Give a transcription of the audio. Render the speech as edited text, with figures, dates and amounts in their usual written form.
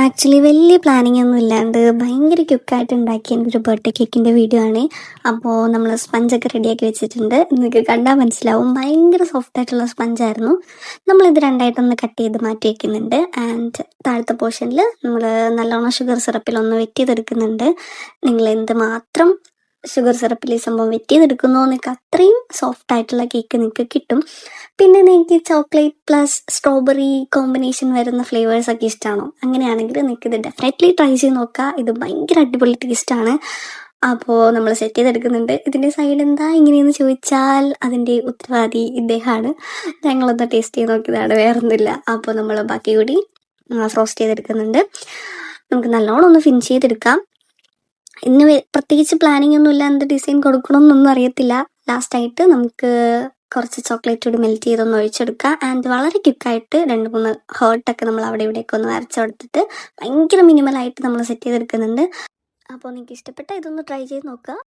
Actually വലിയ planning ഒന്നും ഇല്ലാണ്ട് ഭയങ്കര ക്വിക്കായിട്ട് ഉണ്ടാക്കിയ എൻ്റെ ഒരു ബർത്ത്ഡേ കേക്കിൻ്റെ വീഡിയോ ആണ്. അപ്പോൾ നമ്മൾ സ്പഞ്ചൊക്കെ റെഡിയാക്കി വെച്ചിട്ടുണ്ട്. നിങ്ങൾക്ക് കണ്ടാൽ മനസ്സിലാവും, ഭയങ്കര സോഫ്റ്റ് ആയിട്ടുള്ള സ്പഞ്ചായിരുന്നു. നമ്മളിത് രണ്ടായിട്ടൊന്ന് കട്ട് ചെയ്ത് മാറ്റി വയ്ക്കുന്നുണ്ട്. ആൻഡ് താഴത്തെ പോർഷനിൽ നമ്മൾ നല്ലോണം ഷുഗർ സിറപ്പിലൊന്ന് വെറ്റ് ചെയ്തെടുക്കുന്നുണ്ട്. നിങ്ങൾ എന്ത് മാത്രം ഷുഗർ സിറപ്പിൽ ഈ സംഭവം വെറ്റ് ചെയ്തെടുക്കുന്നു നിങ്ങൾക്ക് അത്രയും സോഫ്റ്റ് ആയിട്ടുള്ള കേക്ക് നിങ്ങൾക്ക് കിട്ടും. പിന്നെ നിങ്ങൾക്ക് ചോക്ലേറ്റ് പ്ലസ് സ്ട്രോബെറി കോമ്പിനേഷൻ വരുന്ന ഫ്ലേവേഴ്സൊക്കെ ഇഷ്ടമാണോ? അങ്ങനെയാണെങ്കിൽ നിങ്ങൾക്ക് ഇത് ഡെഫിനറ്റ്ലി ട്രൈ ചെയ്ത് നോക്കുക. ഇത് ഭയങ്കര അടിപൊളി ടേസ്റ്റാണ്. അപ്പോൾ നമ്മൾ സെറ്റ് ചെയ്തെടുക്കുന്നുണ്ട്. ഇതിൻ്റെ സൈഡ് എന്താ ഇങ്ങനെയെന്ന് ചോദിച്ചാൽ അതിൻ്റെ ഉത്തരവാദി ഇദ്ദേഹമാണ്. ഞങ്ങളൊന്ന് ടേസ്റ്റ് ചെയ്ത് നോക്കിയതാണ്, വേറൊന്നുമില്ല. അപ്പോൾ നമ്മൾ ബാക്കി കൂടി ഫ്രോസ്റ്റ് ചെയ്തെടുക്കുന്നുണ്ട്. നമുക്ക് നല്ലോണം ഒന്ന് ഫിനിഷ് ചെയ്തെടുക്കാം. ഇന്ന് പ്രത്യേകിച്ച് പ്ലാനിങ് ഒന്നുമില്ല, എന്ത് ഡിസൈൻ കൊടുക്കണമെന്നൊന്നും അറിയത്തില്ല. ലാസ്റ്റായിട്ട് നമുക്ക് കുറച്ച് ചോക്ലേറ്റ് കൂടി മെൽറ്റ് ചെയ്തൊന്ന് ഒഴിച്ചെടുക്കുക. ആൻഡ് വളരെ ക്വിക്കായിട്ട് 2-3 ഹേർട്ടൊക്കെ നമ്മൾ അവിടെ ഇവിടെയൊക്കെ ഒന്ന് വരച്ച് കൊടുത്തിട്ട് ഭയങ്കര മിനിമലായിട്ട് നമ്മൾ സെറ്റ് ചെയ്തെടുക്കുന്നുണ്ട്. അപ്പോൾ നിങ്ങൾക്ക് ഇഷ്ടപ്പെട്ട ഇതൊന്ന് ട്രൈ ചെയ്ത് നോക്കുക.